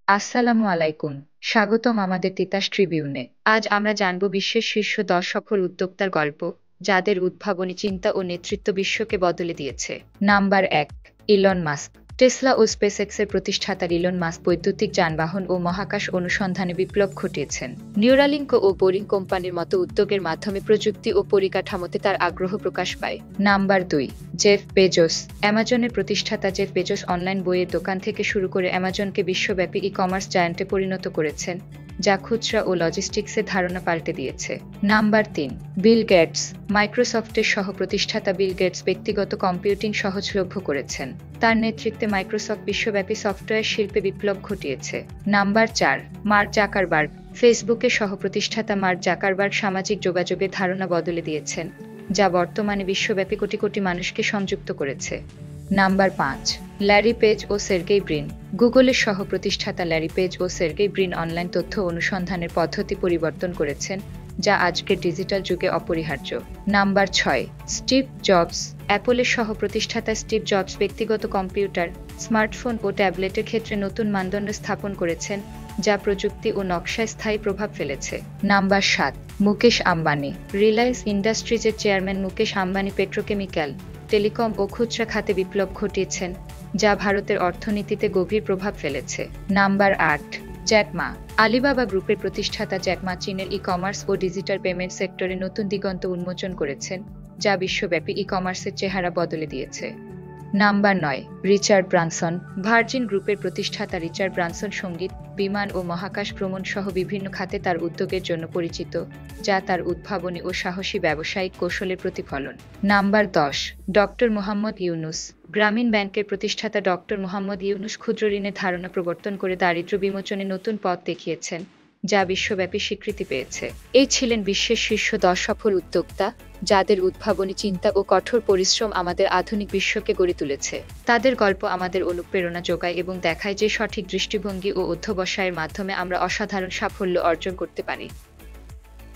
আসসালামু আলাইকুম। স্বাগতম আমাদের তিতাস ট্রিবিউনে। আজ আমরা জানব বিশ্বের শীর্ষ ১০ সফল উদ্যোক্তার গল্প, যাদের উদ্ভাবনী চিন্তা ও নেতৃত্ব বিশ্বকে বদলে দিয়েছে। Number ১, Elon Musk. টেসলা ও স্পেসএক্সের প্রতিষ্ঠাতা ইলন মাস্ক বৈদ্যুতিক যানবাহন ও মহাকাশ অনুসন্ধানে বিপ্লব ঘটিয়েছেন। নিউরালিঙ্ক ও বোরিং কোম্পানির মতো উদ্যোগের মাধ্যমে প্রযুক্তি ও পরিকাঠামোতে তার আগ্রহ প্রকাশ পায়। Number ২, Jeff Bezos. অ্যামাজনের প্রতিষ্ঠাতা জেফ বেজোস অনলাইন বইয়ের দোকান থেকে শুরু করে অ্যামাজনকে বিশ্বব্যাপী ই-কমার্স জায়ান্টে পরিণত করেছেন, যা খুচরা ও লজিস্টিক্সের ধারণা পাল্টে দিয়েছে। Number ৩, Bill Gates. মাইক্রোসফটের সহ প্রতিষ্ঠাতা বিল গেটস ব্যক্তিগত কম্পিউটিং সহজলভ্য করেছেন। তার নেতৃত্বে মাইক্রোসফট বিশ্বব্যাপী সফটওয়্যার শিল্পে বিপ্লব ঘটিয়েছে। Number ৪, mark Zuckerberg. ফেসবুকের সহ প্রতিষ্ঠাতা মার্ক জাকারবার্গ সামাজিক যোগাযোগের ধারণা বদলে দিয়েছেন, যা বর্তমানে বিশ্বব্যাপী কোটি কোটি মানুষকে সংযুক্ত করেছে। নাম্বার ৫, ল্যারি পেজ ও সের্গেই ব্রিন। গুগলের সহ প্রতিষ্ঠাতা ল্যারি পেজ ও সের্গেই ব্রিন অনলাইন তথ্য অনুসন্ধানের পদ্ধতি পরিবর্তন করেছেন, যা আজকের ডিজিটাল যুগে অপরিহার্য। Number ৬, Steve Jobs. অ্যাপলের সহ প্রতিষ্ঠাতা স্টিভ জবস ব্যক্তিগত কম্পিউটার, স্মার্টফোন ও ট্যাবলেটের ক্ষেত্রে নতুন মানদণ্ড স্থাপন করেছেন, যা প্রযুক্তি ও নকশায় স্থায়ী প্রভাব ফেলেছে। নাম্বার ৭, মুকেশ আম্বানি। রিলায়েন্স ইন্ডাস্ট্রিজের চেয়ারম্যান মুকেশ আম্বানি পেট্রোকেমিক্যাল, টেলিকম ও খুচরা খাতে বিপ্লব ঘটিয়েছেন, যা ভারতের অর্থনীতিতে গভীর প্রভাব ফেলেছে। Number ৮, Jack Ma. আলিবাবা গ্রুপের প্রতিষ্ঠাতা জ্যাক মা চীনের ই-কমার্স ও ডিজিটাল পেমেন্ট সেক্টরে নতুন দিগন্ত উন্মোচন করেছেন, যা বিশ্বব্যাপী ই-কমার্সের চেহারা বদলে দিয়েছে। Number ৯, Richard Branson. ভার্জিন গ্রুপের প্রতিষ্ঠাতা রিচার্ড ব্রানসন সঙ্গীত, বিমান ও মহাকাশ ভ্রমণ সহ বিভিন্ন খাতে তার উদ্যোগের জন্য পরিচিত, যা তার উদ্ভাবনী ও সাহসী ব্যবসায়িক কৌশলের প্রতিফলন। Number ১০, doctor Mohammad Yunus. গ্রামীণ ব্যাংকের প্রতিষ্ঠাতা ডক্টর মোহাম্মদ ইউনুস ক্ষুদ্র ঋণের ধারণা প্রবর্তন করে দারিদ্র্য বিমোচনে নতুন পথ দেখিয়েছেন, যা বিশ্বব্যাপী স্বীকৃতি পেয়েছে। এই ছিলেন বিশ্বের শীর্ষ ১০ সফল উদ্যোক্তা, যাদের উদ্ভাবনী চিন্তা ও কঠোর পরিশ্রম আমাদের আধুনিক বিশ্বকে গড়ে তুলেছে। তাদের গল্প আমাদের অনুপ্রেরণা যোগায় এবং দেখায় যে সঠিক দৃষ্টিভঙ্গি ও অধ্যবসায়ের মাধ্যমে আমরা অসাধারণ সাফল্য অর্জন করতে পারি।